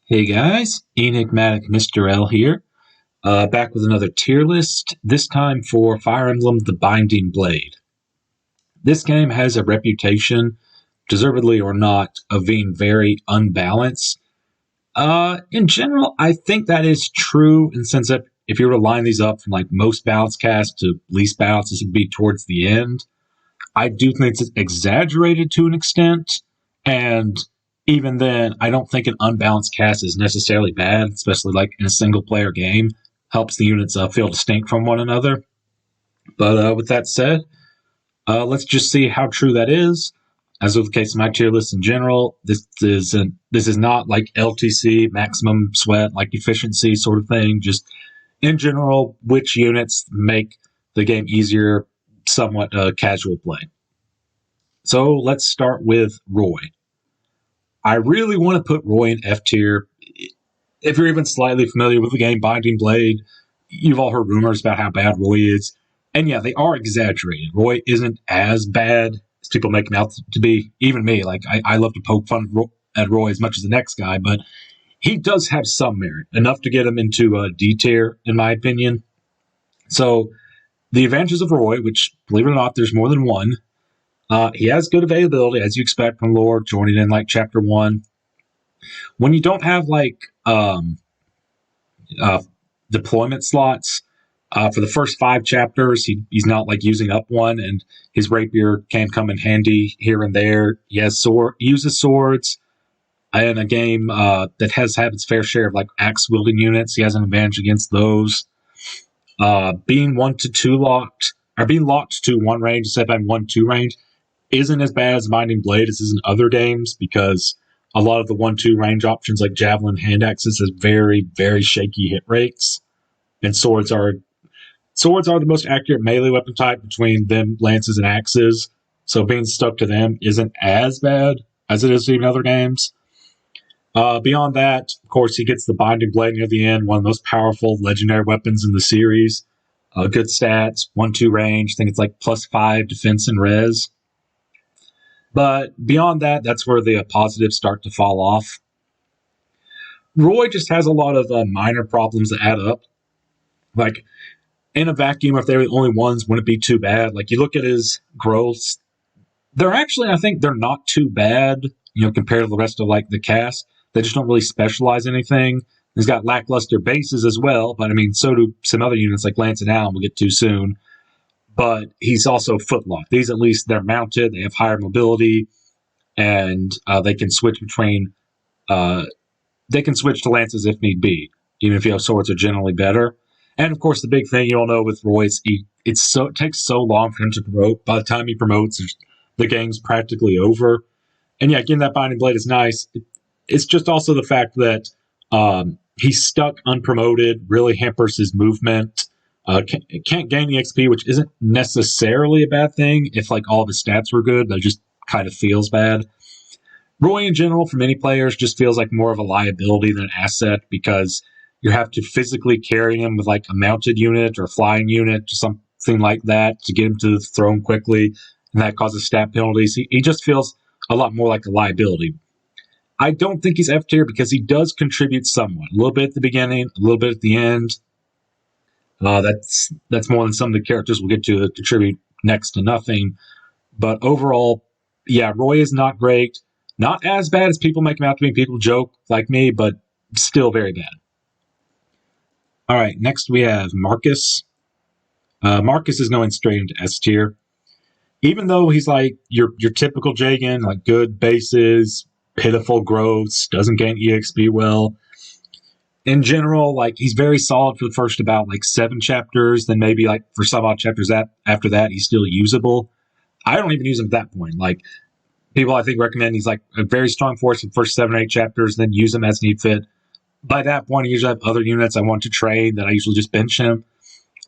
Hey guys, Enigmatic Mr. L here, back with another tier list, this time for Fire Emblem The Binding Blade. This game has a reputation, deservedly or not, of being very unbalanced. In general, I think that is true in the sense that if you were to line these up from like most balanced cast to least balanced, this would be towards the end. I do think it's exaggerated to an extent, and even then, I don't think an unbalanced cast is necessarily bad, especially like in a single player game. Helps the units feel distinct from one another. But with that said, let's just see how true that is. As with the case of my tier list in general, this is not like LTC maximum sweat like efficiency sort of thing. Just in general, which units make the game easier, somewhat casual play. So let's start with Roy. I really want to put Roy in F tier. If you're even slightly familiar with the game Binding Blade, you've all heard rumors about how bad Roy is. And yeah, they are exaggerated. Roy isn't as bad as people make him out to be. Even me, like I love to poke fun at Roy as much as the next guy, but he does have some merit, enough to get him into D tier, in my opinion. So the advantages of Roy, which, believe it or not, there's more than one. He has good availability, as you expect from lore, joining in like Chapter 1. When you don't have like deployment slots, for the first 5 chapters, he's not like using up one, and his rapier can come in handy here and there. He uses swords. In a game that has had its fair share of like axe-wielding units, he has an advantage against those. Being 1-2 locked, or being locked to 1 range instead of having 1-2 range, isn't as bad as Binding Blade as is in other games, because a lot of the 1-2 range options like Javelin, hand axes has very, very shaky hit rates. And swords are the most accurate melee weapon type between them, lances, and axes. So being stuck to them isn't as bad as it is in other games. Beyond that, of course, he gets the Binding Blade near the end, one of the most powerful legendary weapons in the series. Good stats, 1-2 range. I think it's like +5 defense and res. But beyond that, that's where the positives start to fall off. Roy just has a lot of minor problems that add up. Like, in a vacuum, if they were the only ones, wouldn't it be too bad? Like, you look at his growths. I think they're not too bad, compared to the rest of, like, the cast. They just don't really specialize in anything. He's got lackluster bases as well, but, so do some other units like Lance and Alen we'll get to soon. But he's also footlocked. These, at least, they're mounted. They have higher mobility, and they can switch between... they can switch to lances if need be, even if you have swords are generally better. And, of course, the big thing you'll know with Roy is it takes so long for him to promote. By the time he promotes, the game's practically over. And, yeah, getting that Binding Blade is nice. It's just also the fact that he's stuck unpromoted, really hampers his movement. Can't gain the XP, which isn't necessarily a bad thing if like all of his stats were good, but it just kind of feels bad. Roy in general, for many players, just feels like more of a liability than an asset, because you have to physically carry him with like a mounted unit or a flying unit or something like that to get him to the throne quickly, and that causes stat penalties. He just feels a lot more like a liability. I don't think he's F tier because he does contribute somewhat. A little bit at the beginning, a little bit at the end. That's more than some of the characters we'll get to that contribute next to nothing. But overall, yeah, Roy is not great. Not as bad as people make him out to be. People joke like me, but still very bad. All right, next we have Marcus. Marcus is going straight into S tier. Even though he's like your typical Jagan, like good bases, pitiful growths, doesn't gain EXP well. In general, like he's very solid for the first about like 7 chapters. Then maybe like for some odd chapters after that, he's still usable. I don't even use him at that point. Like people, I think recommend he's like a very strong force for the first 7 or 8 chapters, then use him as need fit. By that point, I usually have other units I want to trade that I usually just bench him.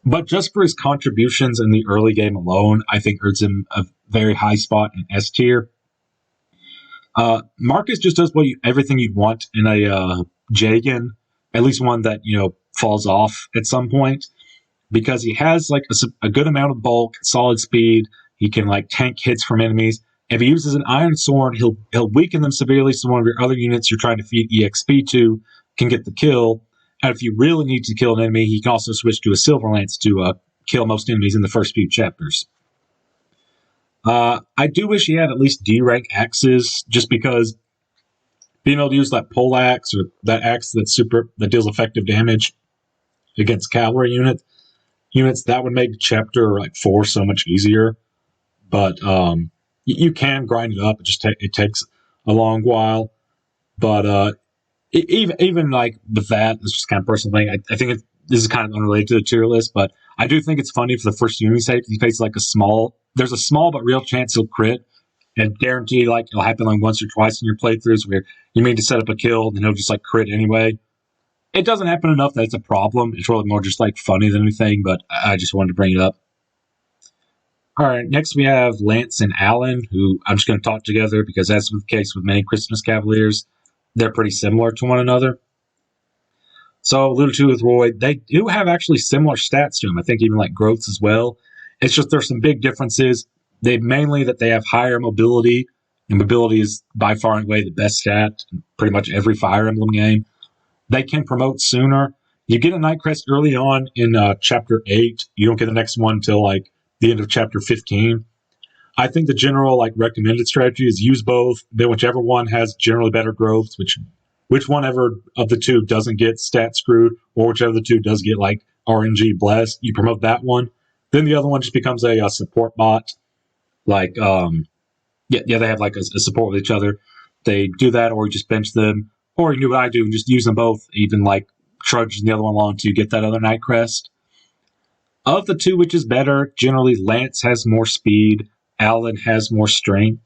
But just for his contributions in the early game alone, I think earns him a very high spot in S tier. Marcus just does everything you'd want in a Jagan. At least one that, falls off at some point, because he has like a good amount of bulk, solid speed. He can like tank hits from enemies, If he uses an iron sword, he'll weaken them severely, so one of your other units you're trying to feed EXP to can get the kill. And if you really need to kill an enemy, he can also switch to a silver lance to kill most enemies in the first few chapters. I do wish he had at least D-rank axes, just because being able to use that pole axe or that axe that deals effective damage against cavalry units, that would make chapter 4 so much easier. But you can grind it up. It takes a long while. But even like with that, it's just kind of personal thing. I think this is kind of unrelated to the tier list, but I do think it's funny for the first unit he faces like there's a small but real chance he'll crit, and guarantee like it'll happen like once or twice in your playthroughs where you mean to set up a kill and he'll just like crit anyway. It doesn't happen enough that it's a problem. It's really more just like funny than anything, but I just wanted to bring it up. All right, next we have Lance and Alen, who I'm just going to talk together because, as was the case with many Christmas Cavaliers, they're pretty similar to one another. So, alluded to with Roy, they do have actually similar stats to him. I think even like growths as well. It's just there's some big differences. They have higher mobility, and mobility is by far and away the best stat in pretty much every Fire Emblem game. They can promote sooner. You get a Night Crest early on in Chapter 8. You don't get the next one until like the end of Chapter 15. I think the general recommended strategy is use both. Then whichever one has generally better growth, which one ever of the two doesn't get stat screwed, or whichever of the two does get RNG blessed, you promote that one. Then the other one just becomes a support bot. They have a support with each other. They do that, or you just bench them, or you do what I do and just use them both, even trudging the other one along to get that other Night Crest. Of the two, which is better? Generally, Lance has more speed. Alen has more strength.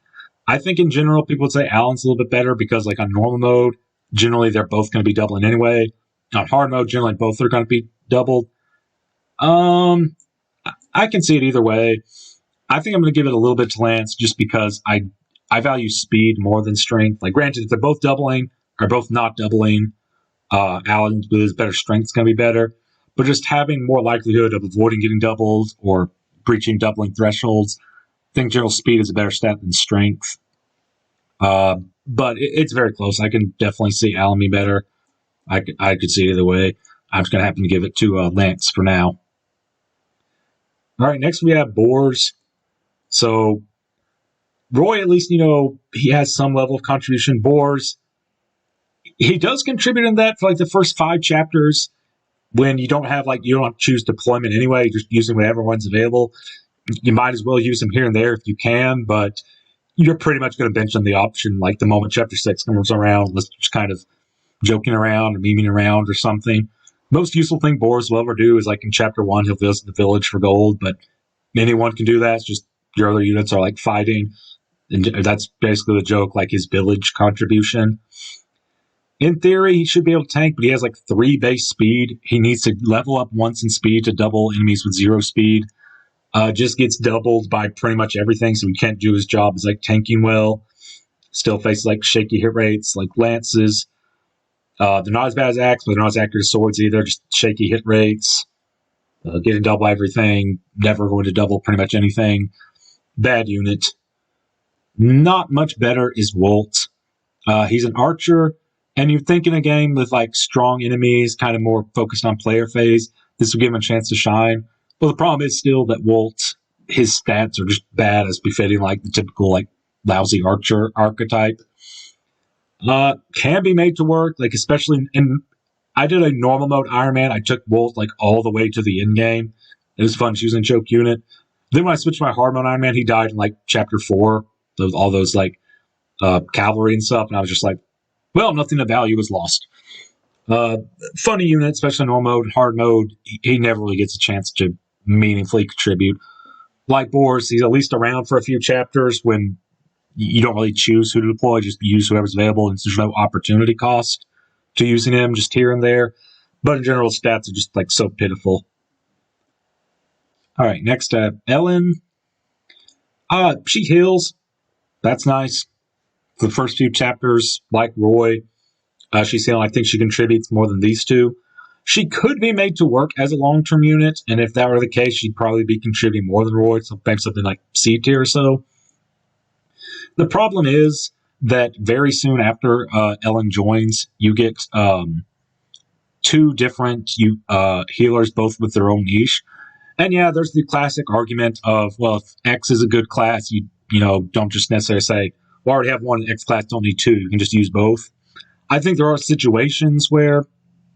I think in general, people would say Alen's a little bit better because on normal mode, generally they're both going to be doubling anyway. On hard mode, generally both are going to be doubled. I can see it either way. I think I'm going to give it a little bit to Lance just because I value speed more than strength. Granted, if they're both doubling or both not doubling, Alen with his better strength is going to be better. But just having more likelihood of avoiding getting doubled or breaching doubling thresholds, I think general speed is a better stat than strength. But it's very close. I can definitely see Alen be better. I could see it either way. I'm just going to happen to give it to Lance for now. All right, next we have Boars. So Roy, at least, he has some level of contribution. Boars, he does contribute in that for the first 5 chapters when you don't choose deployment anyway, you're just using whatever one's available. You might as well use them here and there if you can, but you're pretty much going to bench on the option the moment Chapter 6 comes around, let's just kind of joking around or memeing around or something. Most useful thing Boris will ever do is in Chapter 1, he'll visit the village for gold, but anyone can do that. It's just your other units are fighting, and that's basically the joke, his village contribution. In theory, he should be able to tank, but he has 3 base speed. He needs to level up once in speed to double enemies with 0 speed. Just gets doubled by pretty much everything, so he can't do his job as tanking well. Still faces shaky hit rates, lances. They're not as bad as axe, but they're not as accurate as swords either. Just shaky hit rates. Getting double everything. Never going to double pretty much anything. Bad unit. Not much better is Wolt. He's an archer, and you'd think in a game with strong enemies, kind of more focused on player phase, this would give him a chance to shine. Well, the problem is still that Wolt, his stats are just bad as befitting the typical lousy archer archetype. Can be made to work, especially in. I did a normal mode Iron Man. I took Wolt all the way to the end game. It was fun choosing choke unit. Then when I switched my hard mode Iron Man, he died in Chapter 4. All those cavalry and stuff, and I was just well, nothing of value was lost. Funny unit, especially in normal mode. Hard mode, he never really gets a chance to meaningfully contribute. Like Boris, he's at least around for a few chapters when you don't really choose who to deploy, just use whoever's available, and there's no opportunity cost to using him just here and there. But in general, stats are just so pitiful. All right, next Elen. She heals. That's nice. The first few chapters, like Roy, she's healing. I think she contributes more than these two. She could be made to work as a long-term unit, and if that were the case, she'd probably be contributing more than Roy, so maybe something like C tier or so. The problem is that very soon after Elen joins, you get two different healers, both with their own niche. And yeah, there's the classic argument of, well, if X is a good class, you don't just necessarily say, well, I already have one X class, don't need two. You can just use both. I think there are situations where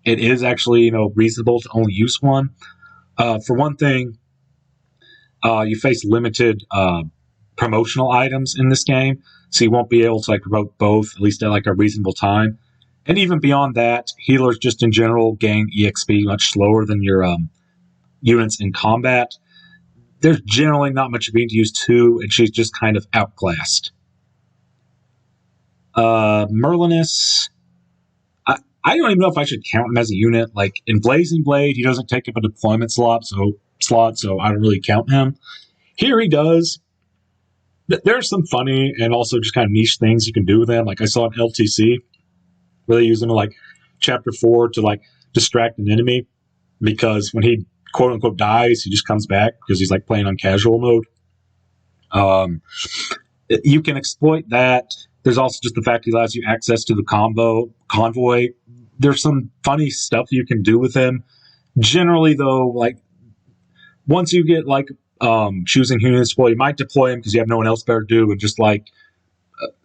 it is actually, reasonable to only use one. For one thing, you face limited promotional items in this game, so you won't be able to promote both, at least at a reasonable time. And even beyond that, healers just in general gain EXP much slower than your units in combat. There's generally not much being to use two, and she's just kind of outclassed. Merlinus, I don't even know if I should count him as a unit. In Blazing Blade, he doesn't take up a deployment slot, so I don't really count him. Here he does. There's some funny and also just kind of niche things you can do with him. I saw an LTC where they use him in Chapter 4 to distract an enemy, because when he quote unquote dies, he just comes back because he's playing on casual mode. You can exploit that. There's also just the fact he allows you access to the convoy. There's some funny stuff you can do with him. Generally, though, once you get choosing units, well, you might deploy him because you have no one else better to do, and just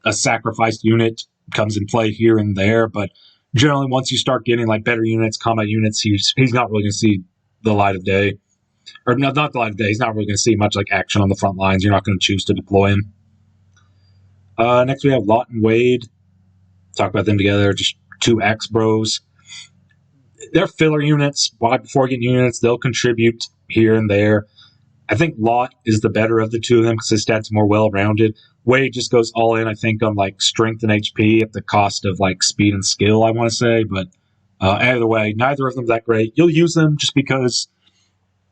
a sacrificed unit comes in play here and there. But generally, once you start getting better units, combat units, he's not really going to see the light of day. Or not the light of day. He's not really going to see much action on the front lines. You're not going to choose to deploy him. Next, we have Lot and Wade. Talk about them together. Just two Axe Bros. They're filler units. Before getting units, they'll contribute here and there. I think Lot is the better of the two of them because his stats are more well-rounded. Wade just goes all in, I think, on strength and HP at the cost of speed and skill, I want to say. But either way, neither of them that great. You'll use them just because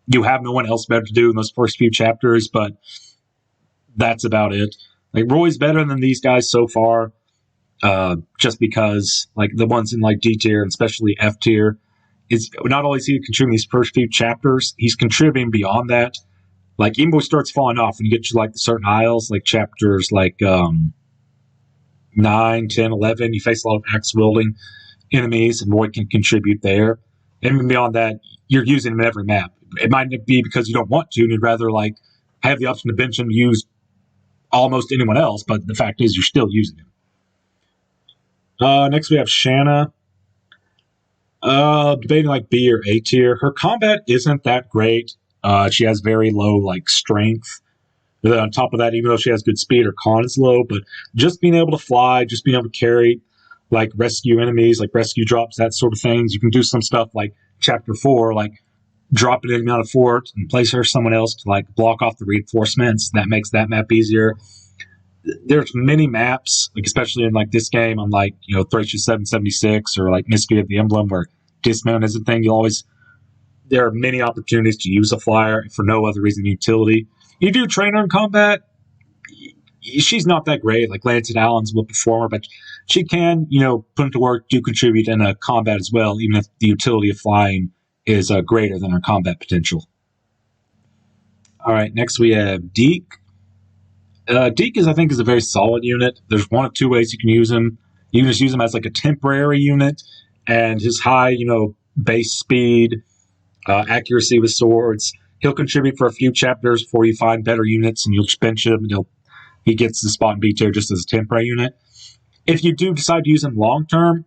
you have no one else better to do in those first few chapters, but that's about it. Roy's better than these guys so far, just because the ones in D tier and especially F tier, is not only is he contributing these first few chapters, he's contributing beyond that. Even though he starts falling off when you get to the certain aisles, chapters 9, 10, 11, you face a lot of axe wielding enemies, and Roy can contribute there. And even beyond that, you're using him in every map. It might be because you don't want to, and you'd rather have the option to bench him, use almost anyone else, but the fact is you're still using him. Next we have Shanna. Debating B or A tier. Her combat isn't that great. She has very low strength. And then on top of that, even though she has good speed, her con is low, but just being able to fly, just being able to carry rescue enemies, rescue drops, that sort of things. You can do some stuff Chapter 4, drop an enemy on a fort and place her someone else to block off the reinforcements. That makes that map easier. There's many maps, especially in this game on Thracia 776 or Mystery of the Emblem, where dismount is a thing. There are many opportunities to use a flyer for no other reason than utility. You do train her in combat. She's not that great. Lance and Allen's will performer, but she can, put into work, do contribute in a combat as well, even if the utility of flying is greater than her combat potential. All right, next we have Dieck. Dieck I think, is a very solid unit. There's one of two ways you can use him. You can just use him as a temporary unit, and his high, base speed, accuracy with swords, he'll contribute for a few chapters before you find better units, and you'll bench him, and he gets the spot in B tier just as a temporary unit. If you do decide to use him long term,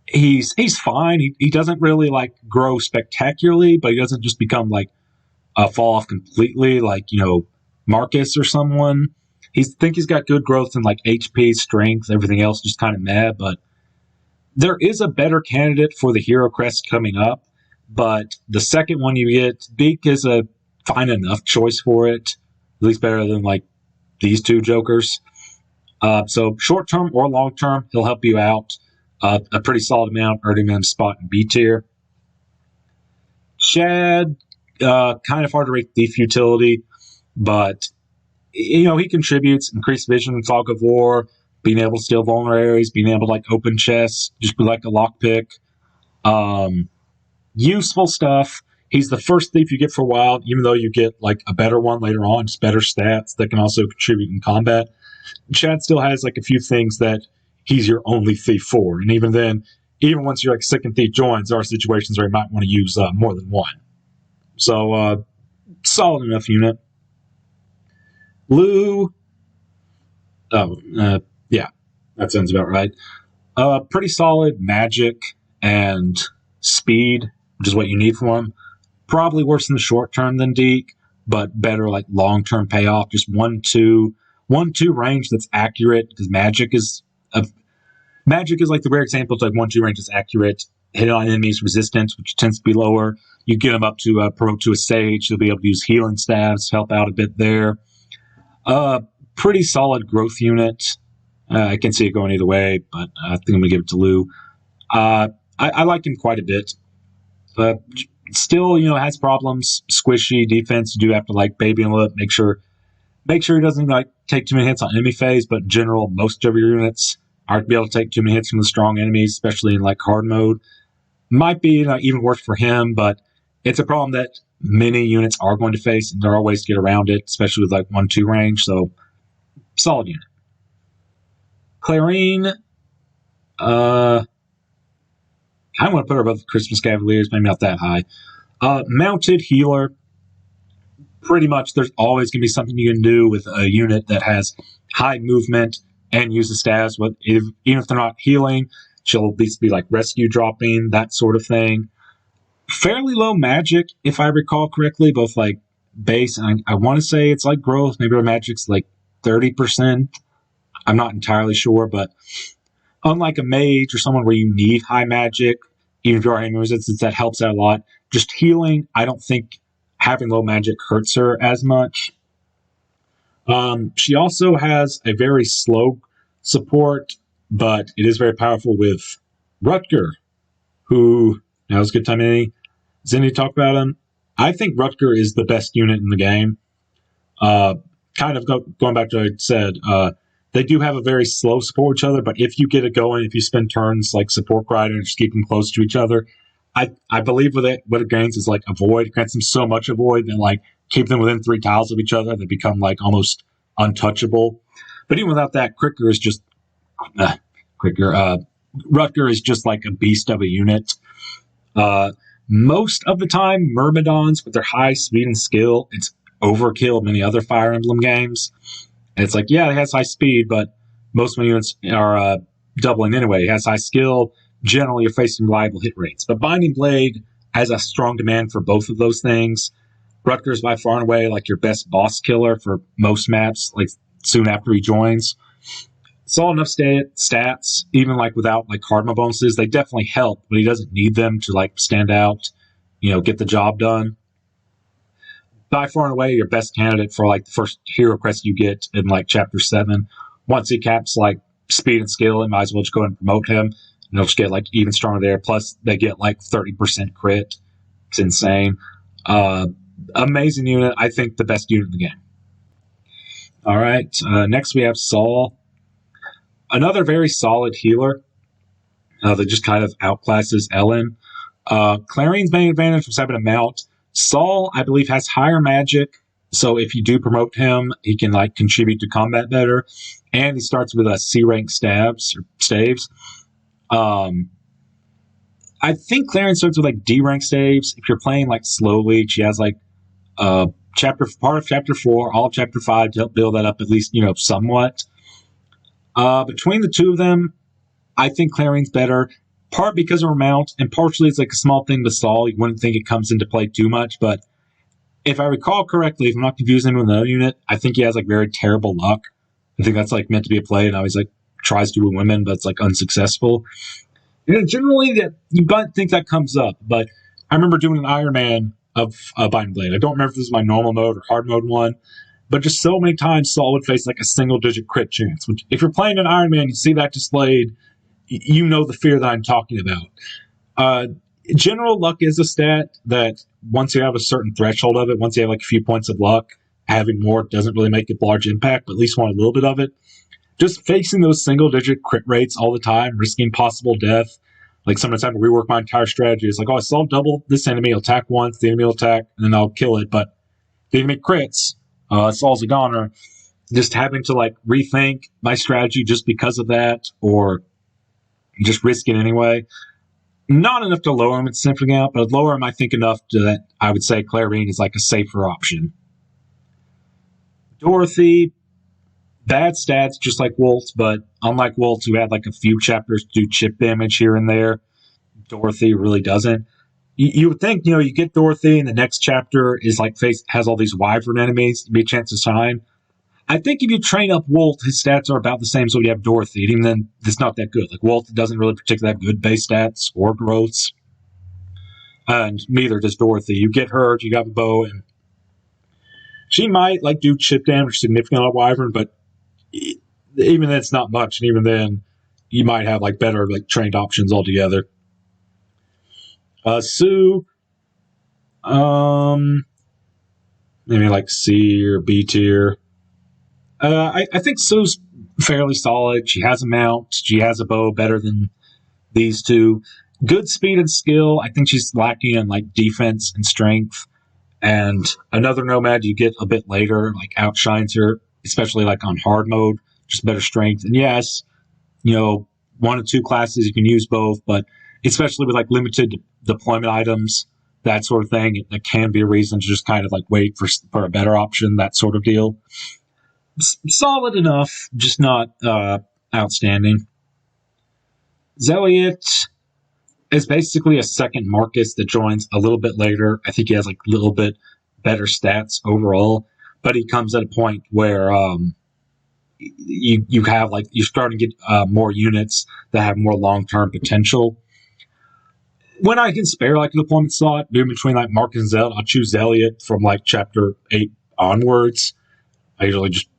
he's fine. He doesn't really grow spectacularly, but he doesn't just become fall off completely Marcus or someone. He's got good growth in HP, strength, everything else just kind of meh. But there is a better candidate for the hero crest coming up. But the second one you get, Dieck is a fine enough choice for it, at least better than these two jokers. So short term or long term, he'll help you out a pretty solid amount, earning him a spot in B tier. Chad, kind of hard to rate thief utility, but he contributes increased vision, fog of war, being able to steal vulnerable areas, being able to open chests, just be a lockpick. Useful stuff. He's the first thief you get for a while, even though you get a better one later on, just better stats that can also contribute in combat. Chad still has like a few things that he's your only thief for. And even then, even once your like second thief joins, there are situations where you might want to use more than one. So, solid enough unit. Lugh. Yeah, that sounds about right. Pretty solid magic and speed, which is what you need from him. Probably worse in the short term than Dieck, but better like long-term payoff. Just 1-2 range that's accurate, because magic is like the rare example of like 1-2 range that's accurate. Hit on enemies resistance, which tends to be lower. You get them up to promote to a stage. You'll be able to use healing staves to help out a bit there. Pretty solid growth unit. I can see it going either way, but I think I'm going to give it to Lugh. I like him quite a bit. Still, has problems. Squishy defense. You do have to like baby him a little. Make sure he doesn't like take too many hits on enemy phase. But in general, most of your units aren't to be able to take too many hits from the strong enemies, especially in like hard mode. Might be even worse for him, but it's a problem that many units are going to face, and there are ways to get around it, especially with like 1-2 range. So, solid unit. Clarine, I want to put her above the Christmas Cavaliers, maybe not that high. Mounted healer. Pretty much, there's always going to be something you can do with a unit that has high movement and use the staves. Even if they're not healing, she'll at least be like rescue dropping, that sort of thing. Fairly low magic, if I recall correctly, both like base and I want to say it's like growth. Maybe her magic's like 30%. I'm not entirely sure, but unlike a mage or someone where you need high magic, even if you are in resistance, that helps out a lot. Just healing, I don't think having low magic hurts her as much. She also has a very slow support, but it is very powerful with Rutger, who, now's a good time, does any talk about him? I think Rutger is the best unit in the game. Kind of going back to what I said, they do have a very slow support with each other, but if you get it going, if you spend turns like support grinding and just keep them close to each other, I believe what it gains is like avoid. It grants them so much avoid that like keep them within 3 tiles of each other, they become like almost untouchable. But even without that, Rutger is just like a beast of a unit. Most of the time, Myrmidons with their high speed and skill, it's overkill in many other Fire Emblem games. And it's like, yeah, it has high speed, but most of my units are doubling anyway. It has high skill. Generally, you're facing reliable hit rates. But Binding Blade has a strong demand for both of those things. Rutger is by far and away like your best boss killer for most maps, like soon after he joins. Solid enough stats, even like without like hard mode bonuses, they definitely help, but he doesn't need them to like stand out, get the job done. By far and away, your best candidate for like the first hero crest you get in like chapter 7. Once he caps like speed and skill, you might as well just go ahead and promote him, and he'll just get like even stronger there. Plus, they get like 30% crit. It's insane. Amazing unit. I think the best unit in the game. All right. Next, we have Saul. Another very solid healer that just kind of outclasses Elen. Clarine's main advantage was having a mount. Saul, I believe, has higher magic, so if you do promote him, he can like contribute to combat better. And he starts with a C rank staves. I think Clarine starts with like D rank staves. If you're playing like slowly, she has like part of chapter 4, all of chapter 5 to help build that up at least somewhat. Between the two of them, I think Clarine's better. Part because of her mount, and partially it's like a small thing to Saul. You wouldn't think it comes into play too much, but if I recall correctly, if I'm not confusing him with another unit, I think he has like very terrible luck. I think that's like meant to be a play, and always like tries to win women, but it's like unsuccessful. And generally, that you might think that comes up, but I remember doing an Iron Man of Binding Blade. I don't remember if this was my normal mode or hard mode one, but just so many times Saul would face like a single-digit crit chance. Which, if you're playing an Iron Man, you see that displayed, you know the fear that I'm talking about. General luck is a stat that once you have a certain threshold of it, once you have like a few points of luck, having more doesn't really make a large impact, but at least want a little bit of it. Just facing those single-digit crit rates all the time, risking possible death. Like sometimes I have to rework my entire strategy. It's like, I saw double this enemy, he'll attack once, the enemy will attack, and then I'll kill it. But the enemy crits, Saul's a goner. just having to like rethink my strategy just because of that, or just risk it anyway. Not enough to lower him at significant, but lower him, I think, enough to that I would say Clarine is like a safer option. Dorothy, bad stats, just like Wolt, but unlike Wolt, who had like a few chapters to do chip damage here and there, Dorothy really doesn't. You would think, you get Dorothy, and the next chapter is like has all these wyvern enemies, to be a chance to shine. I think if you train up Wolt, his stats are about the same as what you have Dorothy. And even then, it's not that good. Like, Wolt doesn't really particularly have good base stats or growths. And neither does Dorothy. You get her, you got the bow, and she might, like, do chip damage significant on Wyvern, but even then, it's not much. And even then, you might have, like, better, like, trained options altogether. Sue, maybe, like, C or B tier. I think Sue's fairly solid. She has a mount. She has a bow better than these two. Good speed and skill. I think she's lacking in like defense and strength. And another nomad you get a bit later like outshines her, especially like on hard mode, just better strength. And yes, 1 or 2 classes you can use both, but especially with like limited deployment items, that sort of thing, it can be a reason to just kind of like wait for a better option, that sort of deal. Solid enough, just not outstanding. Zelot is basically a second Marcus that joins a little bit later. I think he has like a little bit better stats overall, but he comes at a point where you have like you're starting to get more units that have more long-term potential. When I can spare like a deployment slot between like Marcus and Zelot, I'll choose Zelot from like chapter 8 onwards. I usually just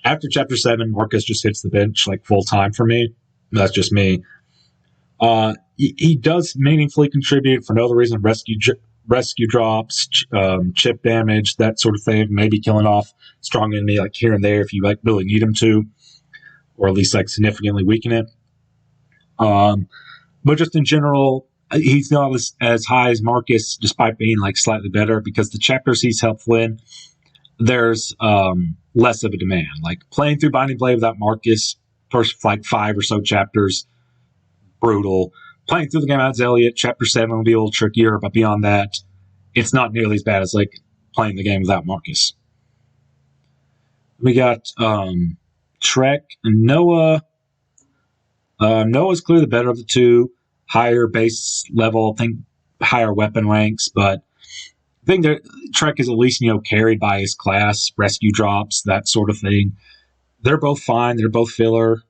after chapter 7, Marcus just hits the bench like full time for me. That's just me. He does meaningfully contribute for no other reason. Rescue drops, chip damage, that sort of thing. Maybe killing off strong enemy like here and there if you like really need him to, or at least like significantly weaken it. But just in general, he's not as high as Marcus, despite being like slightly better, because the chapters he's helpful in, there's less of a demand. Like playing through Binding Blade without Marcus, first like 5 or so chapters, brutal. Playing through the game without Zelot, chapter 7 will be a little trickier, but beyond that, it's not nearly as bad as like playing the game without Marcus. We got Treck and Noah. Noah's clearly the better of the two. Higher base level, I think higher weapon ranks, but I think Treck is at least, carried by his class, rescue drops, that sort of thing. They're both fine. They're both filler.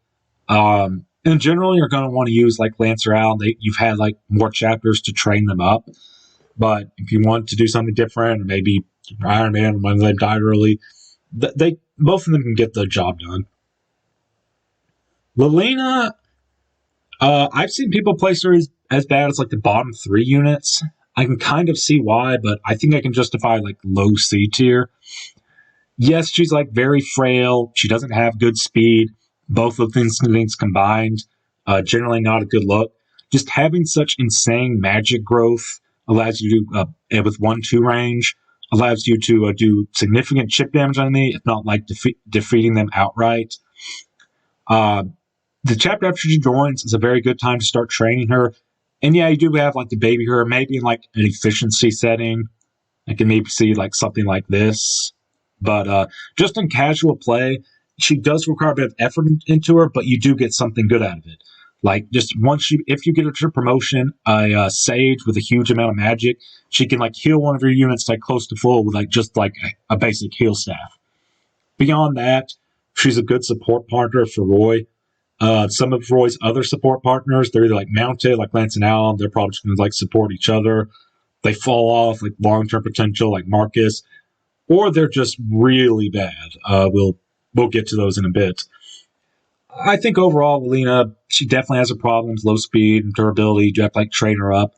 In general, you're going to want to use like Lancer Al. You've had like more chapters to train them up. But if you want to do something different, or maybe Iron Man when they died early, they both of them can get the job done. Lilina, I've seen people place her as bad as like the bottom 3 units. I can kind of see why, but I think I can justify like low C tier. Yes, she's like very frail. She doesn't have good speed. Both of these things combined, generally not a good look. Just having such insane magic growth allows you to, with 1-2 range, allows you to do significant chip damage on me, if not like defeating them outright. The chapter after she joins is a very good time to start training her. And yeah, you do have like the baby her, maybe in like an efficiency setting. I can maybe see like something like this. But just in casual play, she does require a bit of effort into her, but you do get something good out of it. Like just if you get her to promotion, a sage with a huge amount of magic, she can like heal one of your units like close to full with like just like a basic heal staff. Beyond that, she's a good support partner for Roy. Some of Roy's other support partners, they're either like mounted, like Lance and Alen, they're probably just going to like support each other. They fall off, like long-term potential, like Marcus, or they're just really bad. We'll get to those in a bit. I think overall, Lilina, she definitely has her problems, low speed and durability. You have to like train her up.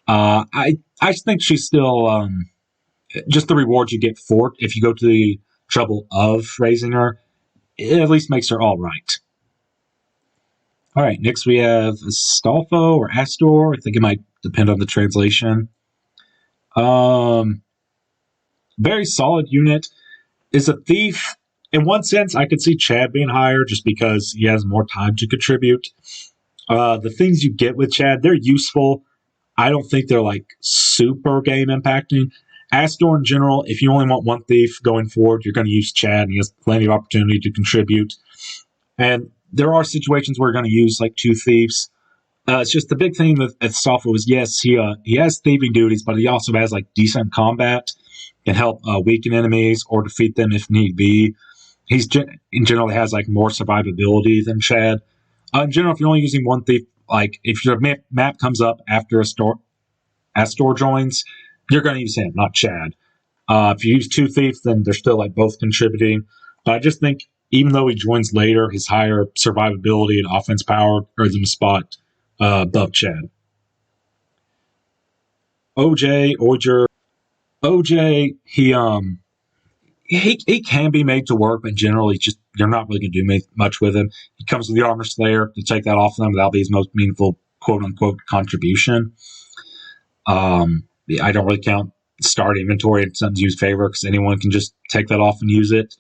I think she's still just the reward you get for it. If you go to the trouble of raising her, it at least makes her all right. All right, next we have Astolfo or Astor. I think it might depend on the translation. Very solid unit. Is a thief in one sense, I could see Chad being higher just because he has more time to contribute. The things you get with Chad, they're useful. I don't think they're like super game impacting. Astor in general, if you only want one thief going forward, you're going to use Chad, and he has plenty of opportunity to contribute. And there are situations where you're going to use like two thieves. It's just the big thing with Astolfo is, yes, he has thieving duties, but he also has like decent combat, can help weaken enemies or defeat them if need be. In general has like more survivability than Chad. In general, if you're only using one thief, like if your map comes up after Astor joins, you're going to use him, not Chad. If you use two thieves, then they're still like both contributing. But I just think even though he joins later, his higher survivability and offense power earns him a spot above Chad. Ogier, he can be made to work, but in general, you're not really going to do much with him. He comes with the Armor Slayer to take that off of them. That'll be his most meaningful quote-unquote contribution. I don't really count start inventory and something to use favor because anyone can just take that off and use it.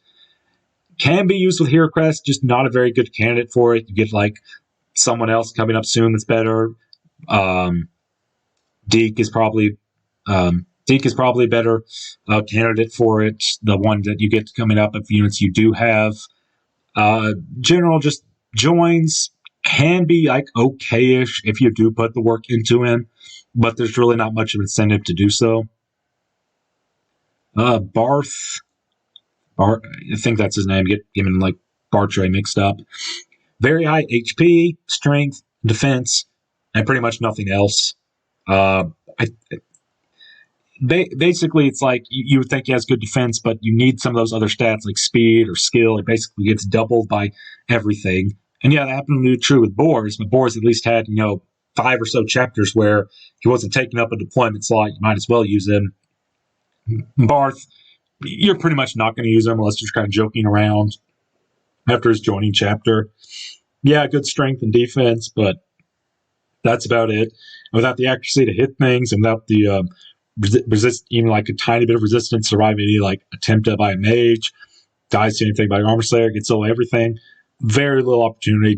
Can be used with Hero Crest, just not a very good candidate for it. You get like someone else coming up soon that's better. Dieck is probably a better candidate for it. The one that you get coming up of units you do have. General just joins can be like okay-ish if you do put the work into him, but there's really not much of an incentive to do so. Barthe, I think that's his name. Get him and like Bartre mixed up. Very high HP, strength, defense, and pretty much nothing else. Basically, it's like you would think he has good defense, but you need some of those other stats like speed or skill. It basically gets doubled by everything. And yeah, that happened to be true with Bors, but Bors at least had 5 or so chapters where he wasn't taking up a deployment slot. You might as well use him. Barthe, you're pretty much not going to use him unless you're kind of joking around after his joining chapter. Yeah, good strength and defense, but that's about it. Without the accuracy to hit things and without the even like a tiny bit of resistance, survive any like attempt by a mage, dies to anything by an Armor Slayer, gets all everything. Very little opportunity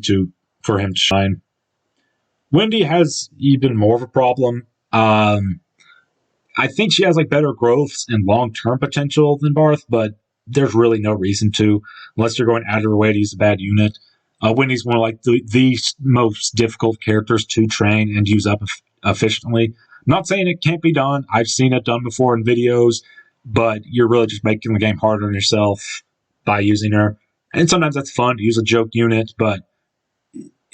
for him to shine. Wendy has even more of a problem. I think she has like better growths and long-term potential than Barthe, but there's really no reason to, unless you're going out of your way to use a bad unit. Wendy's one of like the most difficult characters to train and use up efficiently. I'm not saying it can't be done. I've seen it done before in videos, but you're really just making the game harder on yourself by using her. And sometimes that's fun to use a joke unit, but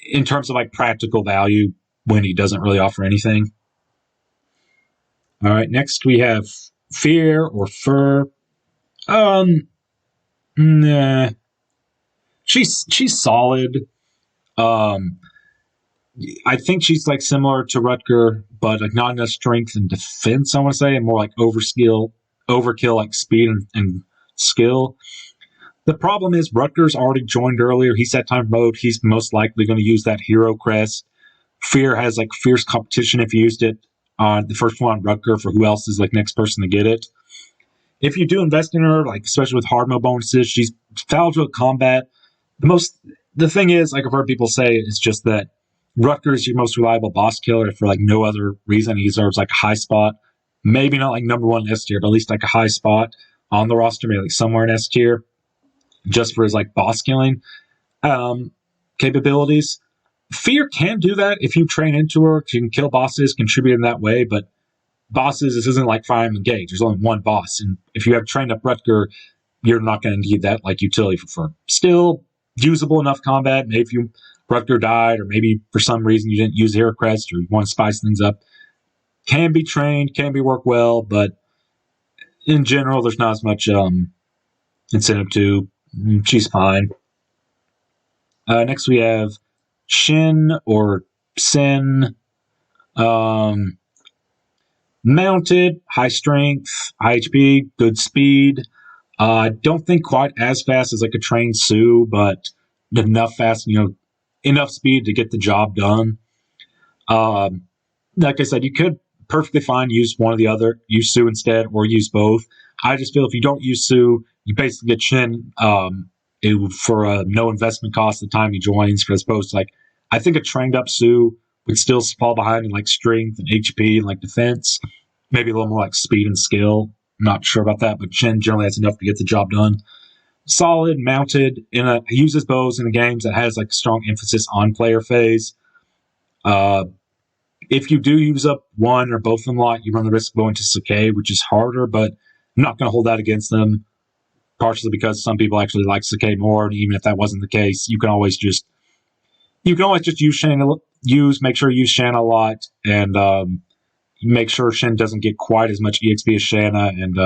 in terms of like practical value, Wendy doesn't really offer anything. All right, next we have Fear or Fur. Nah. She's solid. I think she's like similar to Rutger, but like not enough strength and defense, I want to say, and more like overkill like speed and skill. The problem is Rutger's already joined earlier. He's at time mode. He's most likely going to use that hero crest. Fear has like fierce competition if you used it on the first one on Rutger for who else is like next person to get it. If you do invest in her, like especially with hard mode bonuses, she's fallible at combat. The thing is, like I've heard people say, is just that Rutger is your most reliable boss killer for like no other reason. He deserves like a high spot. Maybe not like number 1 S tier, but at least like a high spot on the roster, maybe like somewhere in S tier, just for his like boss killing capabilities. Fear can do that if you train into her. She can kill bosses, contribute in that way, but bosses, this isn't like Fire and Engage. There's only one boss, and if you have trained up Rutger, you're not going to need that like utility for Fur. Still usable enough combat. Maybe if Rutger died, or maybe for some reason you didn't use Hero Crest, or you want to spice things up. Can be trained, can be worked well, but in general, there's not as much incentive to. She's fine. Next we have Shin or Sin. Mounted, high strength, high HP, good speed. Don't think quite as fast as like a trained Sue, but enough enough speed to get the job done. Like I said, you could perfectly fine use one or the other, use Sue instead, or use both. I just feel if you don't use Sue, you basically get Shin for a no investment cost the time he joins, as opposed to like, I think a trained up Sue would still fall behind in like strength and HP and like defense, maybe a little more like speed and skill. I'm not sure about that, but Shin generally has enough to get the job done. Solid, mounted, he uses bows in the games that has like a strong emphasis on player phase. If you do use up one or both of them a lot, you run the risk of going to Sakai, which is harder, but I'm not going to hold that against them, partially because some people actually like Sakai more, and even if that wasn't the case, you can always just use Shanna, make sure you use Shanna a lot, and make sure Shin doesn't get quite as much EXP as Shanna and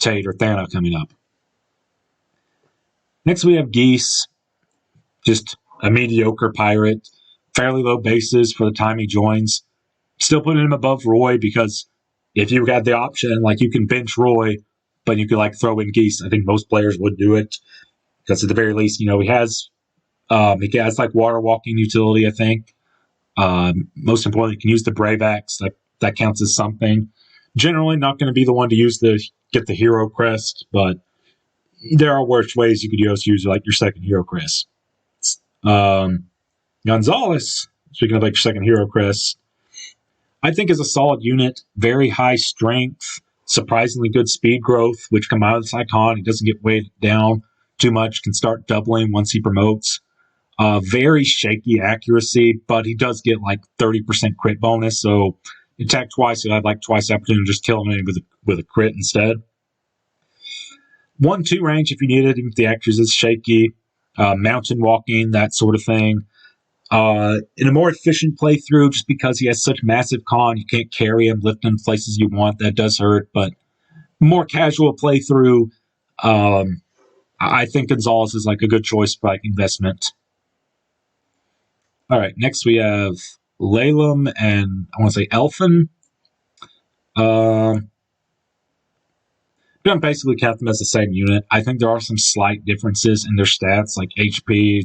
Tate or Thana coming up. Next we have Geese, just a mediocre pirate, fairly low bases for the time he joins. Still putting him above Roy because if you had the option, like you can bench Roy, but you could like throw in Geese. I think most players would do it because at the very least, he has like water walking utility. I think most importantly, you can use the Brave Axe. That counts as something. Generally, not going to be the one to get the hero crest, but there are worse ways you could use like your second hero crest. Gonzalez, speaking of like your second hero crest, I think is a solid unit, very high strength, surprisingly good speed growth, which combined with Icon, he doesn't get weighed down too much, can start doubling once he promotes. Very shaky accuracy, but he does get like 30% crit bonus, so you attack twice, you'll have like twice the opportunity to just kill him with a crit instead. 1-2 range if you need it, even if the accuracy is shaky. Mountain walking, that sort of thing. In a more efficient playthrough, just because he has such massive con, you can't carry him, lift him places you want. That does hurt, but more casual playthrough, I think Gonzalez is like a good choice for like investment. All right, next we have Larum and I want to say Elffin. Don't basically count them as the same unit. I think there are some slight differences in their stats, like HP,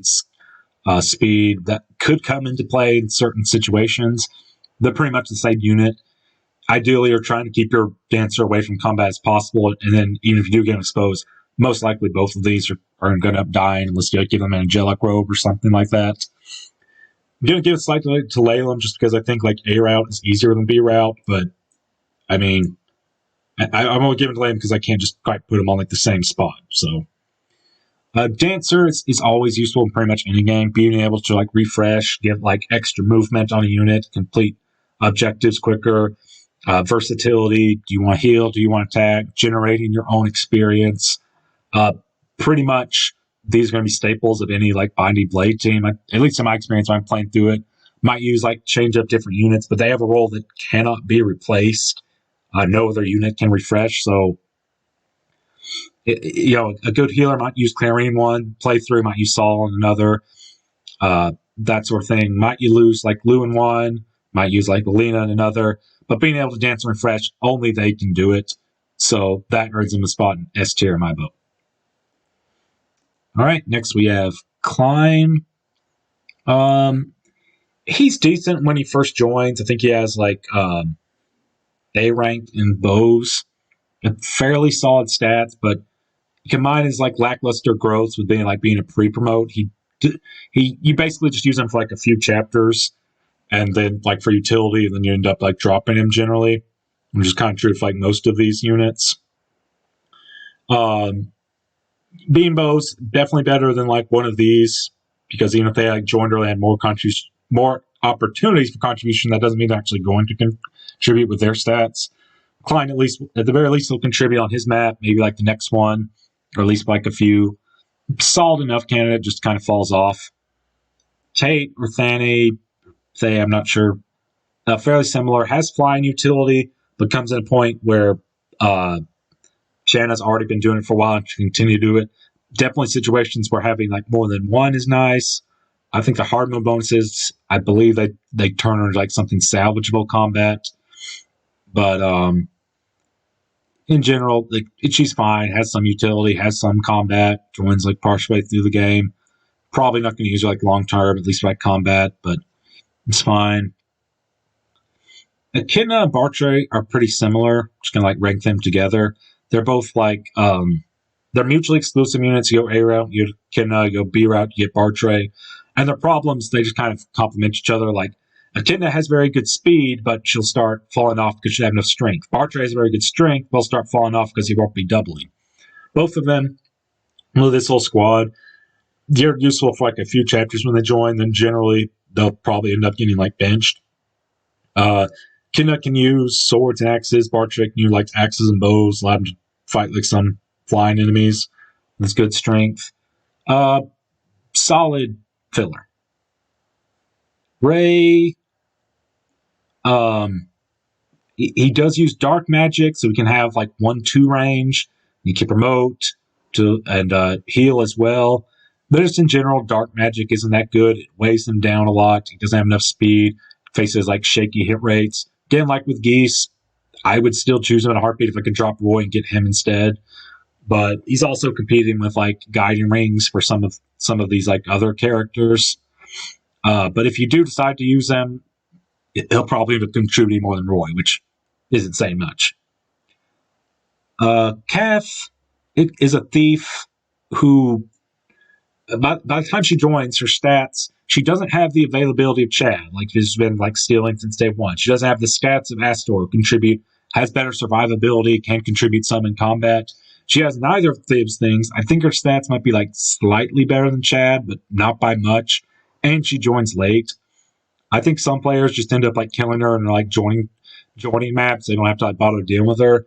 speed, that could come into play in certain situations. They're pretty much the same unit. Ideally, you're trying to keep your dancer away from combat as possible, and then even if you do get exposed, most likely both of these are going to end up dying unless you give them an angelic robe or something like that. I'm going to give it slightly to Alen just because I think like A route is easier than B route, but I mean, I'm only giving it to Alen because I can't just quite put them on like the same spot. So, Dancer is always useful in pretty much any game. Being able to like refresh, get like extra movement on a unit, complete objectives quicker, versatility. Do you want to heal? Do you want to attack? Generating your own experience. Pretty much these are going to be staples of any like Binding Blade team. At least in my experience when I'm playing through it, might use like change up different units, but they have a role that cannot be replaced. No other unit can refresh, so a good healer might use Clarine one playthrough, might use Saul in another, that sort of thing. Might you lose like Lugh in one, might use like Lilina in another, but being able to dance and refresh, only they can do it. So that earns them a spot in S tier in my book. All right, next we have Klein. He's decent when he first joins. I think he has like A rank in bows, fairly solid stats, but combine his like lackluster growth with being a pre-promote. You basically just use him for like a few chapters, and then like for utility, and then you end up like dropping him generally, which is kind of true for like most of these units. Beam bows definitely better than like one of these, because even if they like joined early and had more opportunities for contribution, that doesn't mean they're actually going to contribute with their stats. Klein, at the very least, will contribute on his map, maybe like the next one, or at least like a few. Solid enough candidate, just kind of falls off. Tate or Thea, I'm not sure. Fairly similar, has flying utility, but comes at a point where Shanna's already been doing it for a while and can continue to do it. Definitely situations where having like more than one is nice. I think the hard mode bonuses, I believe they turn into like something salvageable combat. But in general, like she's fine, has some utility, has some combat, joins like partial way through the game. Probably not going to use her like long term, at least like combat, but it's fine. Echidna and Bartre are pretty similar. Just gonna like rank them together. They're both like They're mutually exclusive units. You go A route, you go Echidna, you go B route, you get Bartre. And their problems, they just kind of complement each other. Like, Echidna has very good speed, but she'll start falling off because she doesn't have enough strength. Bartre has very good strength, but will start falling off because he won't be doubling. Both of them, this whole squad, they're useful for like a few chapters when they join, then generally they'll probably end up getting like benched. Echidna can use swords and axes. Bartre can use like axes and bows, allow him to fight like some flying enemies with good strength. Solid filler. Raigh, he does use dark magic, so he can have like 1-2 range. He can promote to and heal as well. But just in general, dark magic isn't that good. It weighs him down a lot. He doesn't have enough speed. Faces like shaky hit rates. Again, like with Geese, I would still choose him in a heartbeat if I could drop Roy and get him instead. But he's also competing with like guiding rings for some of these like other characters. But if you do decide to use them, he'll probably end up contributing more than Roy, which isn't saying much. Cath is a thief who, by the time she joins, her stats, she doesn't have the availability of Chad, like she's been like stealing since day one. She doesn't have the stats of Astor, has better survivability, can contribute some in combat. She has neither of those things. I think her stats might be like slightly better than Chad, but not by much. And she joins late. I think some players just end up like killing her and like joining maps. They don't have to like bother dealing with her.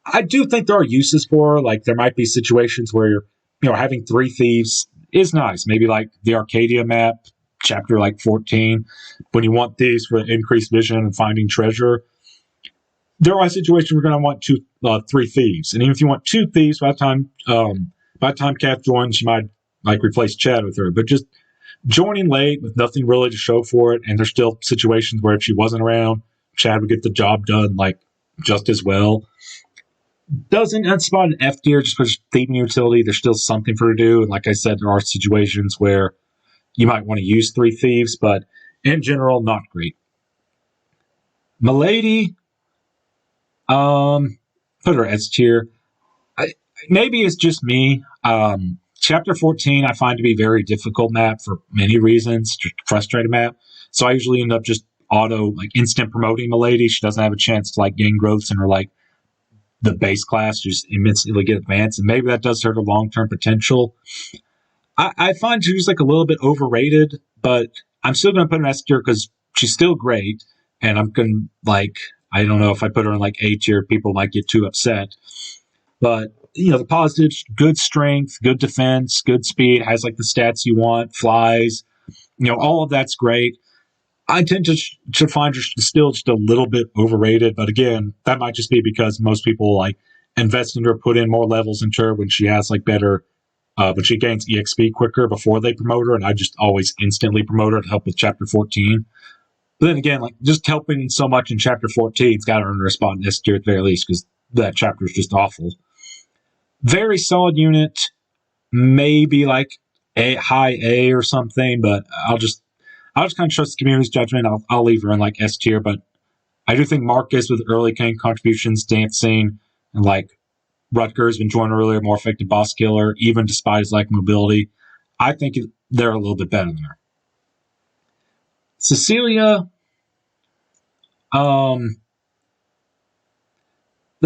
I do think there are uses for her. Like there might be situations where having 3 thieves is nice. Maybe like the Arcadia map, chapter like 14, when you want thieves for increased vision and finding treasure. There are situations where you're going to want 3 thieves, and even if you want 2 thieves, by the time Cath joins, you might like replace Chad with her. But just joining late with nothing really to show for it, and there's still situations where if she wasn't around, Chad would get the job done like just as well. Doesn't unspot an F tier just for thieving utility. There's still something for her to do, and like I said, there are situations where you might want to use 3 thieves, but in general, not great. Melady, put her S tier. Maybe it's just me. Chapter 14 I find to be a very difficult map for many reasons, frustrating map. So I usually end up just instant promoting Melady. She doesn't have a chance to like gain growths in her like the base class, just immensely get advanced, and maybe that does hurt her long-term potential. I find she's like a little bit overrated, but I'm still going to put her in S tier because she's still great, and I'm going to I don't know if I put her in like A tier, people might get too upset. But, the positives, good strength, good defense, good speed, has like the stats you want, flies, all of that's great. I tend to find her still just a little bit overrated, but again, that might just be because most people like invest in her, put in more levels into her when she has like better, when she gains EXP quicker before they promote her, and I just always instantly promote her to help with Chapter 14. But then again, like just helping so much in Chapter 14's got to earn her a spot in this tier at the very least, because that chapter is just awful. Very solid unit, maybe like a high A or something, but I'll just kind of trust the community's judgment. I'll leave her in like S tier, but I do think Marcus with early game contributions, dancing, and like Rutger has been joined earlier, more effective boss killer, even despite his like mobility. I think they're a little bit better than her. Cecilia, the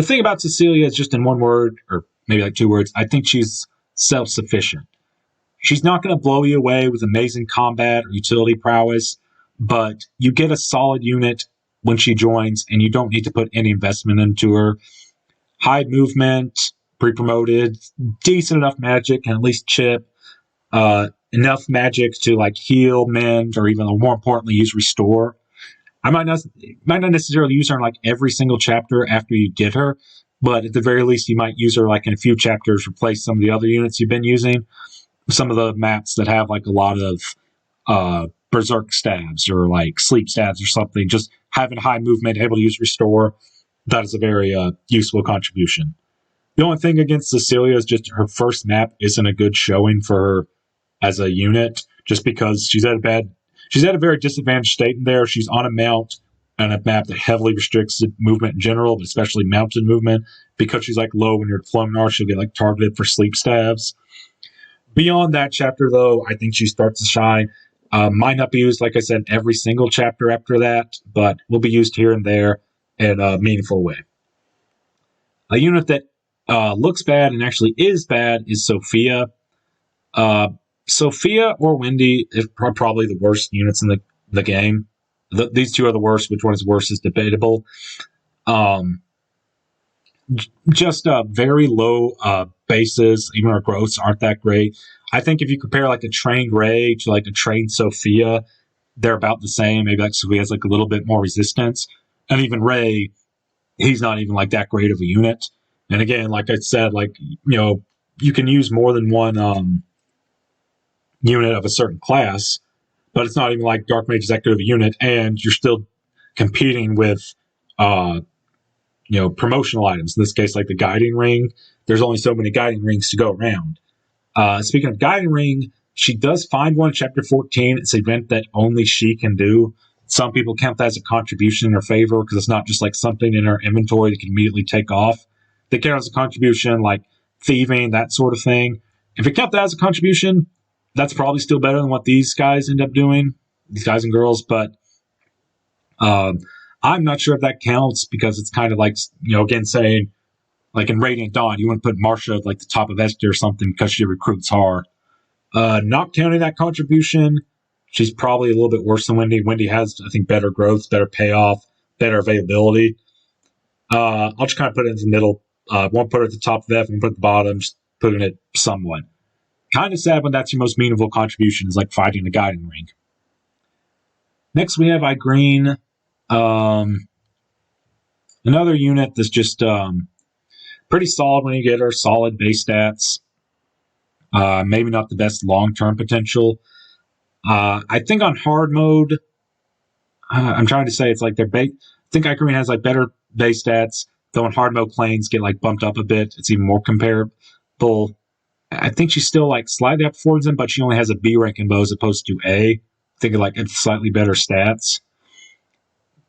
thing about Cecilia is just in one word, or maybe like 2 words, I think she's self-sufficient. She's not going to blow you away with amazing combat or utility prowess, but you get a solid unit when she joins, and you don't need to put any investment into her. High movement, pre-promoted, decent enough magic, and at least chip, enough magic to like heal, mend, or even more importantly, use restore. I might not necessarily use her in like every single chapter after you get her, but at the very least, you might use her like in a few chapters, replace some of the other units you've been using. Some of the maps that have like a lot of berserk stabs or like sleep stabs or something, just having high movement, able to use restore, that is a very useful contribution. The only thing against Cecilia is just her first map isn't a good showing for her as a unit, just because she's at a very disadvantaged state in there. She's on a mount and a map that heavily restricts movement in general, but especially mounted movement. Because she's like low when you're deploying her, she'll get like targeted for sleep stabs. Beyond that chapter, though, I think she starts to shine. Might not be used, like I said, every single chapter after that, but will be used here and there in a meaningful way. A unit that looks bad and actually is bad is Sophia. Sophia or Wendy is probably the worst units in the game. These two are the worst. Which one is worse is debatable. Just very low bases. Even our growths aren't that great. I think if you compare like a trained Raigh to like a trained Sophia, they're about the same. Maybe like Sophia has like a little bit more resistance. And even Raigh, he's not even like that great of a unit. And again, like I said, like, you can use more than one unit of a certain class, but it's not even like Dark Mage is that good of a unit, and you're still competing with promotional items. In this case, like the guiding ring, there's only so many guiding rings to go around. Speaking of guiding ring, she does find one in chapter 14. It's an event that only she can do. Some people count that as a contribution in her favor because it's not just like something in her inventory that can immediately take off. They count as a contribution, like thieving, that sort of thing. If you count that as a contribution, that's probably still better than what these guys end up doing, these guys and girls, but I'm not sure if that counts because it's kind of like, again, saying, like in Radiant Dawn, you want to put Marcia at like the top of Esther or something because she recruits hard. Not counting that contribution, she's probably a little bit worse than Wendy. Wendy has, I think, better growth, better payoff, better availability. I'll just kind of put it in the middle. Won't put her at the top of F, and put it at the bottom, just putting it somewhat. Kind of sad when that's your most meaningful contribution, is like fighting the guiding ring. Next, we have Igrene. Another unit that's just pretty solid when you get her. Solid base stats. Maybe not the best long-term potential. I think on hard mode, I'm trying to say it's like I think Igrene has like better base stats, though in hard mode Kleins get like bumped up a bit. It's even more comparable. I think she's still like slightly outperforms them, but she only has a B rank in bow as opposed to A. I think like it's slightly better stats.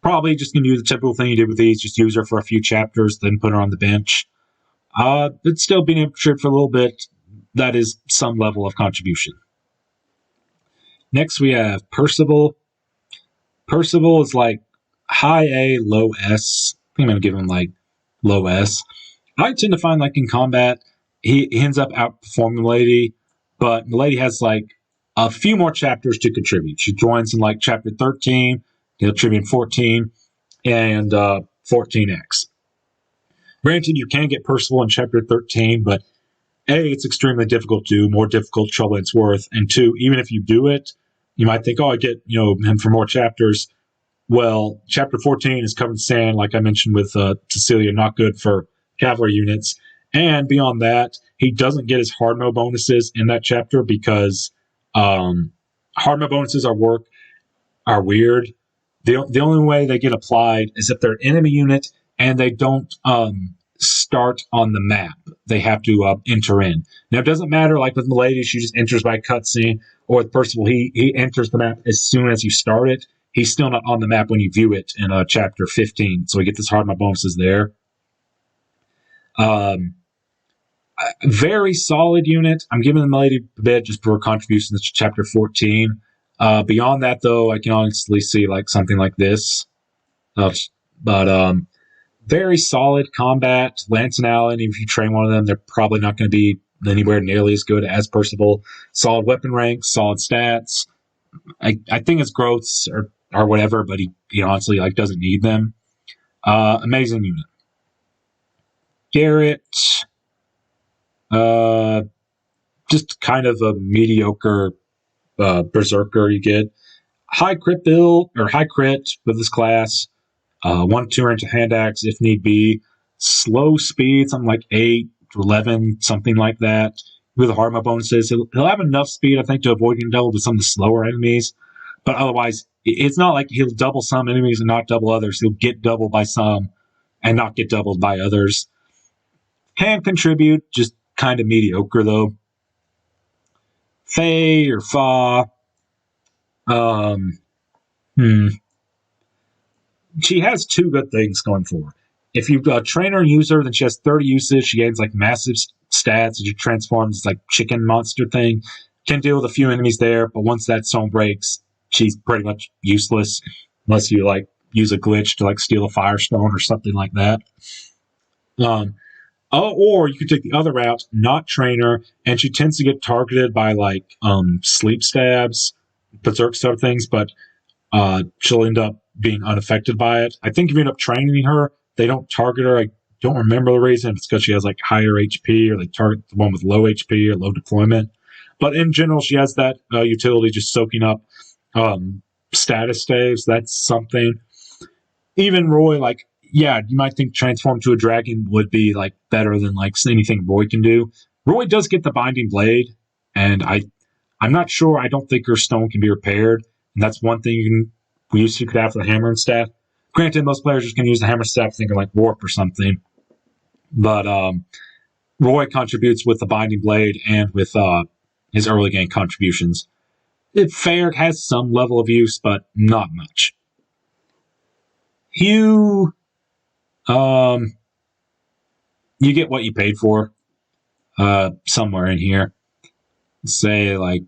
Probably just gonna do the typical thing you did with these, just use her for a few chapters, then put her on the bench. But still being able to trade for a little bit, that is some level of contribution. Next we have Percival. Percival is like high A, low S. I think I'm gonna give him like low S. I tend to find like in combat, he ends up outperforming Melady, but Melady has like a few more chapters to contribute. She joins in like chapter 13, he'll contribute in 14, and 14X. Granted, you can get Percival in chapter 13, but A, it's extremely difficult to do, more difficult, trouble it's worth, and two, even if you do it, you might think, I get him for more chapters. Well, chapter 14 is covered in sand, like I mentioned with Cecilia, not good for cavalry units. And beyond that, he doesn't get his hard mode bonuses in that chapter because hard mode bonuses are weird. The only way they get applied is if they're an enemy unit and they don't start on the map. They have to enter in. Now, it doesn't matter, like with Melady, she just enters by cutscene, or with Percival, he enters the map as soon as you start it. He's still not on the map when you view it in chapter 15, so we get this hard mode bonuses there. Very solid unit. I'm giving the Melady a bit just for contributions to chapter 14. Beyond that, though, I can honestly see like something like this. But very solid combat. Lance and Alen, if you train one of them, they're probably not going to be anywhere nearly as good as Percival. Solid weapon ranks, solid stats. I think his growths are whatever, but he honestly like doesn't need them. Amazing unit. Garrett, just kind of a mediocre berserker you get. High crit build, or high crit with this class. 1-2 into hand axe if need be. Slow speed, something like 8 to 11, something like that. With the hard mode bonuses, he'll have enough speed, I think, to avoid getting doubled with some of the slower enemies. But otherwise, it's not like he'll double some enemies and not double others. He'll get doubled by some and not get doubled by others. Can contribute, just kind of mediocre, though. Faye or Fa. she has two good things going for her. If you train her and use her, then she has 30 uses. She gains like massive stats. She transforms like chicken monster thing. Can deal with a few enemies there, but once that stone breaks, she's pretty much useless unless you like use a glitch to like steal a firestone or something like that. Or you could take the other route, not train her, and she tends to get targeted by like sleep stabs, berserk sort of things, but she'll end up being unaffected by it. I think if you end up training her, they don't target her. I don't remember the reason. If it's because she has like higher HP, or they target the one with low HP or low deployment. But in general, she has that utility just soaking up status saves. That's something. Even Roy, like, yeah, you might think transform to a dragon would be like better than like anything Roy can do. Roy does get the binding blade, and I'm not sure. I don't think her stone can be repaired, and that's one thing we used to could have for the hammer and staff. Granted, most players just can use the hammer and staff thinking like warp or something, but Roy contributes with the binding blade and with his early game contributions. Fair has some level of use, but not much. Hugh, you get what you paid for. Somewhere in here, say like,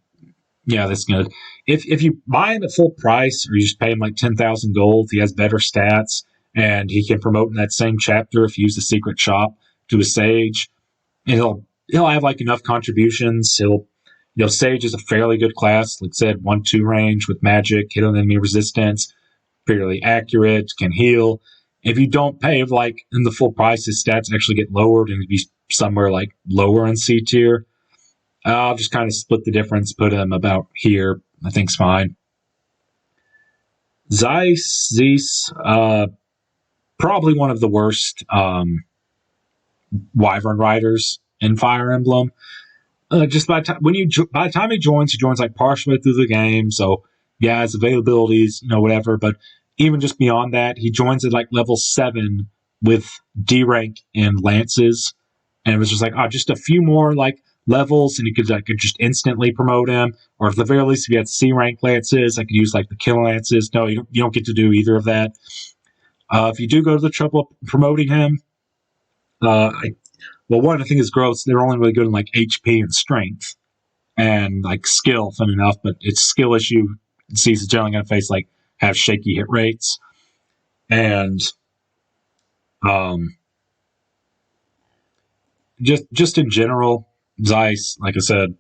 yeah, this is gonna. If you buy him at full price, or you just pay him like 10,000 gold, he has better stats, and he can promote in that same chapter if you use the secret shop to a sage, and he'll have like enough contributions. Sage is a fairly good class, like I said, 1-2 range with magic, hit on enemy resistance, fairly accurate, can heal. If you don't pay like in the full price, his stats actually get lowered and be somewhere like lower in C tier. I'll just kind of split the difference, put him about here. I think's fine. Zeus, probably one of the worst Wyvern riders in Fire Emblem. Just by the time he joins like partially through the game. So yeah, his availabilities, whatever. But even just beyond that, he joins at like level 7 with D rank and lances, and it was just like just a few more like levels, and you could just instantly promote him. Or at the very least, if you had C rank lances, I could use like the kill lances. No, you don't get to do either of that. If you do go to the trouble of promoting him, one of the things is gross. They're only really good in like HP and strength and like skill, funny enough, but it's skill issue. Cease is generally going to face like have shaky hit rates, and just in general, Zeiss, like I said,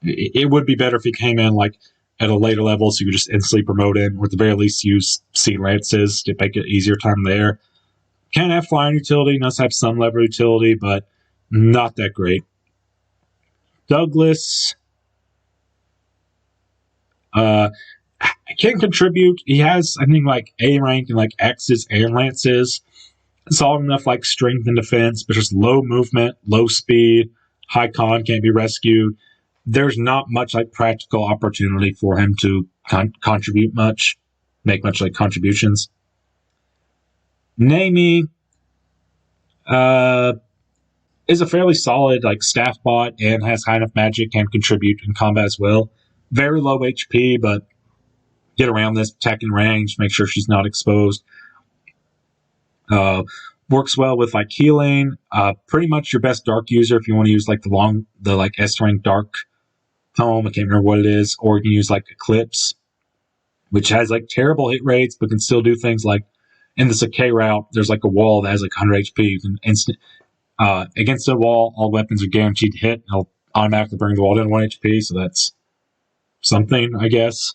it would be better if he came in like at a later level, so you could just instantly promote him, or at the very least use C lances to make it easier time there. Can have flying utility, does have some lever utility, but not that great. Douglas can contribute. He has, I think, like A rank and like X's air lances. Solid enough like strength and defense, but just low movement, low speed, high con, can't be rescued. There's not much like practical opportunity for him to contribute much, make much like contributions. Naomi is a fairly solid like staff bot and has high enough magic, can contribute in combat as well. Very low HP, but get around this, attack in range, make sure she's not exposed. Works well with like healing. Pretty much your best dark user if you want to use like the like S rank dark tome. I can't remember what it is. Or you can use like Eclipse, which has like terrible hit rates, but can still do things like in the Sakai route. There's like a wall that has like 100 HP. You can against the wall, all weapons are guaranteed to hit. It'll automatically bring the wall down to 1 HP. So that's something, I guess.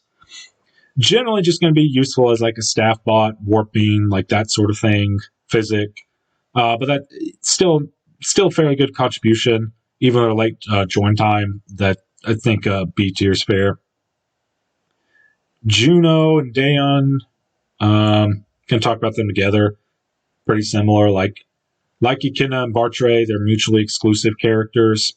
Generally just going to be useful as like a staff bot, warping, like that sort of thing, physic. But that still fairly good contribution, even at a late join time. That I think B tier is fair. Juno and Dayan, can talk about them together. Pretty similar, like Echidna and Bartre, they're mutually exclusive characters.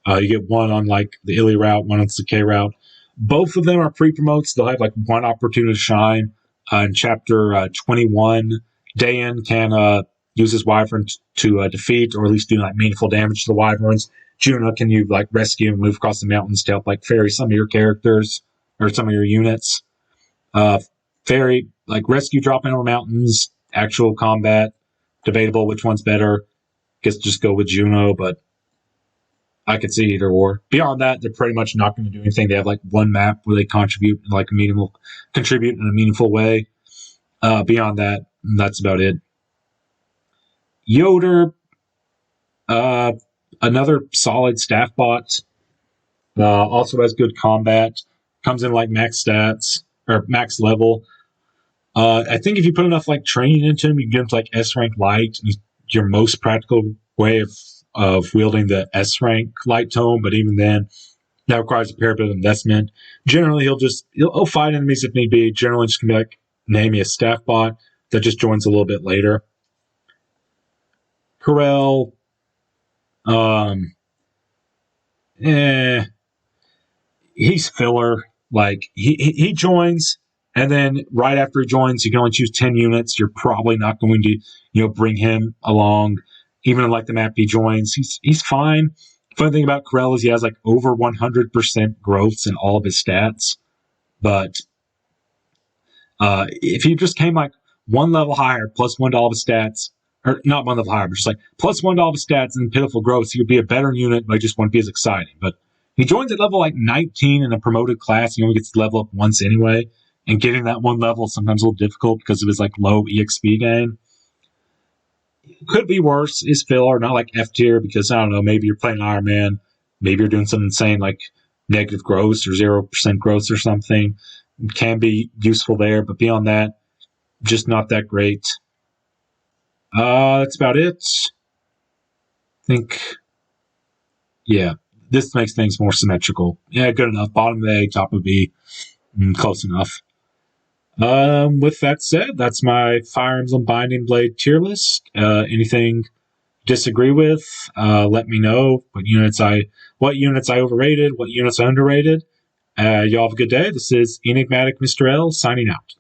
You get one on like the Illy route, one on the Sakai route. Both of them are pre-promotes. They'll have like one opportunity to shine. In chapter 21, Dayan can use his wyvern to defeat or at least do like meaningful damage to the wyverns. Juno can you like rescue and move across the mountains to help like ferry some of your characters or some of your units. Very like rescue dropping over mountains, actual combat, debatable which one's better. Guess just go with Juno, but I could see either or. Beyond that, they're pretty much not going to do anything. They have like one map where they contribute in a meaningful way. Beyond that, that's about it. Yoder, another solid staff bot. Also has good combat. Comes in like max stats or max level. I think if you put enough like training into him, you can get him to like S rank light. He's your most practical way of wielding the S rank light tome, but even then, that requires a fair bit of investment. Generally, he'll fight enemies if need be. Generally, just gonna be like name me a staff bot that just joins a little bit later. Corel, he's filler. Like he joins, and then right after he joins, you can only choose 10 units. You're probably not going to bring him along, even in like the map he joins. He's fine. Funny thing about Corel is he has like over 100% growths in all of his stats, but if he just came like one level higher, plus one to all of his stats, or not one level higher, but just like plus one to all of his stats and pitiful growths, he would be a better unit, but he just wouldn't be as exciting. But he joins at level like 19 in a promoted class. He only gets to level up once anyway, and getting that one level is sometimes a little difficult because of his like low EXP gain. Could be worse is filler, not like F tier, because I don't know, maybe you're playing Iron Man, maybe you're doing something insane like negative growth or 0% growth or something. It can be useful there, but beyond that, just not that great. That's about it. I think, yeah, this makes things more symmetrical. Yeah, good enough. Bottom of A, top of B, close enough. With that said, that's my Fire Emblem Binding Blade tier list. Anything disagree with, let me know what units I overrated, what units I underrated. Y'all have a good day. This is Enigmatic Mr. L signing out.